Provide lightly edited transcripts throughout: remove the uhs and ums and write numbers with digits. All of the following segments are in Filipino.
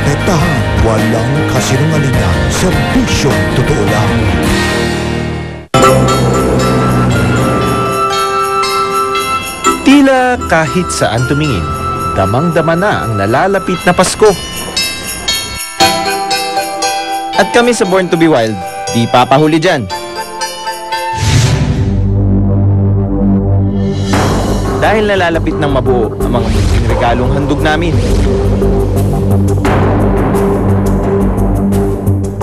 protektahan, walang kasinungalingan, serbisyong totoo lang. Tila kahit saan tumingin, damang-dama na ang nalalapit na Pasko. At kami sa Born to be Wild, di papahuli dyan. Dahil nalalapit ng mabuo ang mga munting regalong handog namin.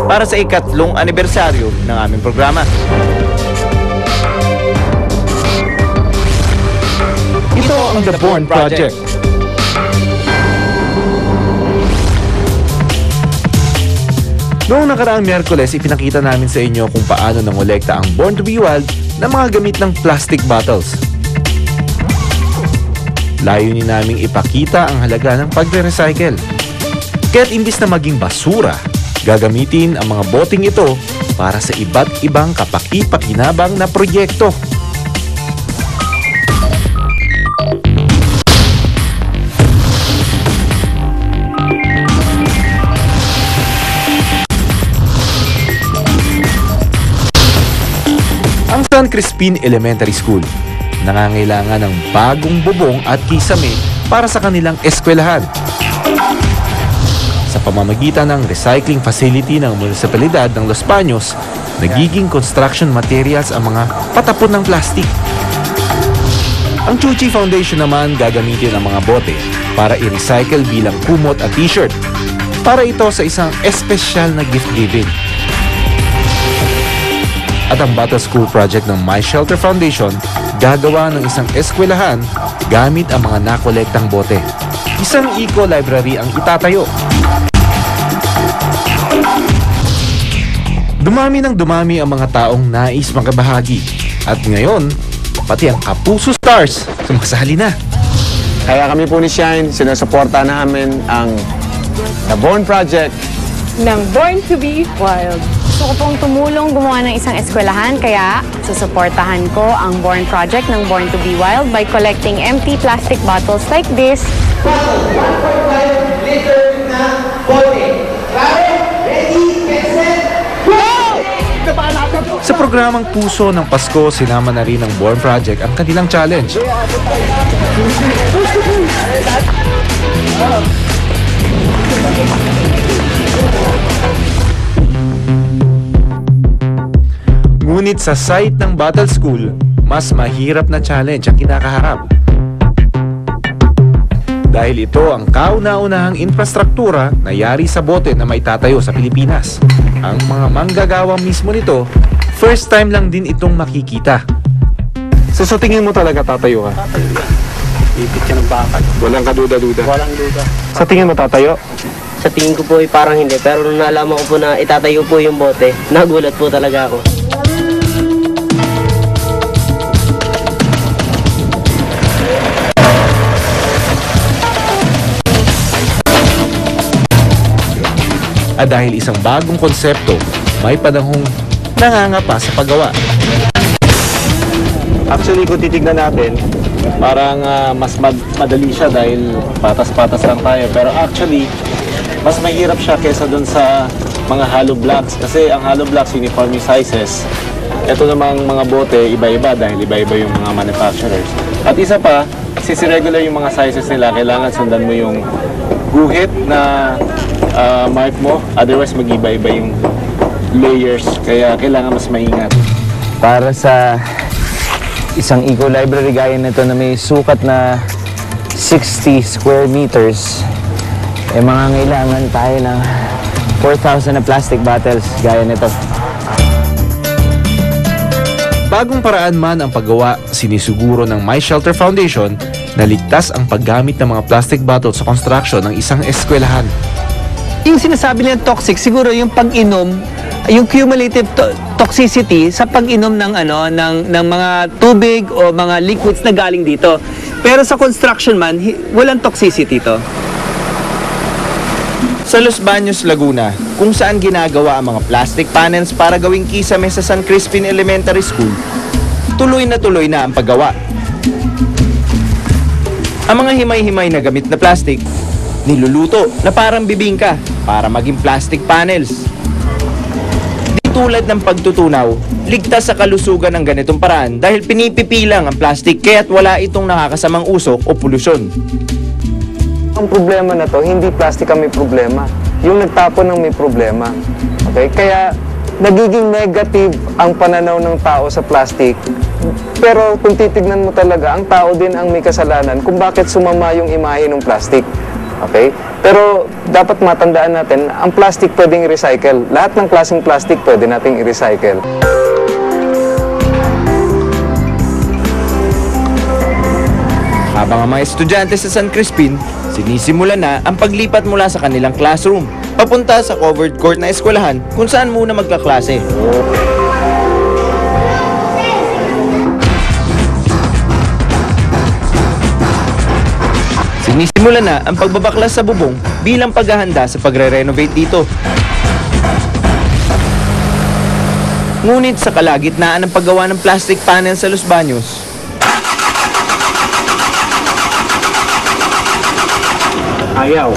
Para sa ikatlong anibersaryo ng aming programa. Ito ang The Born Project. Noong nakaraang Miyerkules, ipinakita namin sa inyo kung paano nangolekta ang Born to be Wild ng mga gamit ng plastic bottles. Layunin naming ipakita ang halaga ng pagre-recycle. Kaya't imbis na maging basura, gagamitin ang mga boteng ito para sa iba't ibang kapaki-pakinabang na proyekto. Ang San Crispin Elementary School nangangailangan ng bagong bubong at kisame para sa kanilang eskwelahan. Sa pamamagitan ng recycling facility ng munisipalidad ng Los Baños, nagiging construction materials ang mga patapon ng plastic. Ang Chuchi Foundation naman gagamitin ang mga bote para i-recycle bilang kumot at t-shirt para ito sa isang espesyal na gift giving. At ang Battle School Project ng My Shelter Foundation gagawa ng isang eskwelahan gamit ang mga nakolektang bote. Isang eco-library ang itatayo. Dumami ng dumami ang mga taong nais makabahagi. At ngayon, pati ang Kapuso Stars sumasali na. Kaya kami po ni Shine, sinusuporta namin ang The Born Project ng Born to be Wild. Gusto ko pong tumulong gumawa ng isang eskwelahan, kaya susuportahan ko ang Born Project ng Born to be Wild by collecting empty plastic bottles like this. 1.5 liter na bote. Klaro? Ready? Get set? Go! Sa programang Puso ng Pasko, sinama na rin ng Born Project ang kanilang challenge. Ngunit sa site ng Battle School, mas mahirap na challenge ang kinakaharap. Dahil ito ang kauna-unahang infrastruktura na yari sa bote na maitatayo sa Pilipinas. Ang mga manggagawa mismo nito, first time lang din itong makikita. So sa tingin mo talaga tatayo ka? Tatayo yan. Bibit ka ng bakal. Walang kaduda-duda? Walang duda. Sa tingin mo tatayo? Sa tingin ko po ay parang hindi. Pero nung nalaman ko po na itatayo po yung bote, nagulat po talaga ako. At dahil isang bagong konsepto, may panahong nangangapa sa paggawa. Actually, kung titignan natin, parang mas madali siya dahil patas-patas lang tayo. Pero actually, mas mahirap siya kesa dun sa mga hollow blocks. Kasi ang hollow blocks, uniform yung sizes. Ito namang mga bote, iba-iba dahil iba-iba yung mga manufacturers. At isa pa, since regular yung mga sizes nila, kailangan sundan mo yung guhit na mark mo. Otherwise, mag-iba-iba yung layers. Kaya kailangan mas maingat. Para sa isang eco-library gaya nito na may sukat na 60 square meters, eh mangangailangan tayo ng 4,000 na plastic bottles gaya nito. Bagong paraan man ang paggawa, sinisiguro ng My Shelter Foundation na ligtas ang paggamit ng mga plastic bottles sa construction ng isang eskwelahan. Yung sinasabi nilang toxic, siguro yung pag-inom, yung cumulative toxicity sa pag-inom ng ng mga tubig o mga liquids na galing dito. Pero sa construction man, walang toxicity to. Sa Los Baños, Laguna, kung saan ginagawa ang mga plastic panels para gawing kisame sa San Crispin Elementary School, tuloy na ang paggawa. Ang mga himay-himay na gamit na plastic, niluluto na parang bibingka para maging plastic panels. Di tulad ng pagtutunaw, ligtas sa kalusugan ng ganitong paraan dahil pinipipilang ang plastic kaya't wala itong nakakasamang usok o polusyon. Ang problema na to, hindi plastic ang may problema. Yung nagtapon ang may problema. Okay? Kaya nagiging negative ang pananaw ng tao sa plastic. Pero kung titignan mo talaga, ang tao din ang may kasalanan kung bakit sumama yung imahe ng plastic. Okay? Pero dapat matandaan natin, ang plastic pwedeng i-recycle. Lahat ng klaseng plastic pwede nating i-recycle. Habang ang mga estudyante sa San Crispin, sinisimula na ang paglipat mula sa kanilang classroom papunta sa covered court na eskwelahan kung saan muna magkaklase. Sinisimula na ang pagbabaklas sa bubong bilang paghahanda sa pagre-renovate dito. Ngunit sa kalagitnaan ng paggawa ng plastic panel sa Los Baños, Ayaw.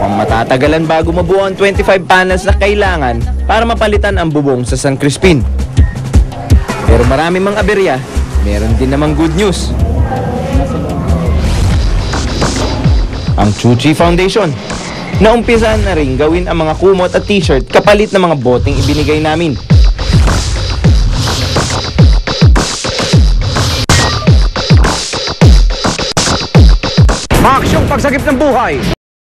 mukhang matatagalan bago mabuo ang 25 panels na kailangan para mapalitan ang bubong sa San Crispin. Pero marami mang aberya, meron din namang good news. Ang Chuchi Foundation. Naumpisahan na rin gawin ang mga kumot at t-shirt kapalit ng mga boteng ibinigay namin. Maaksyong pagsagip ng buhay,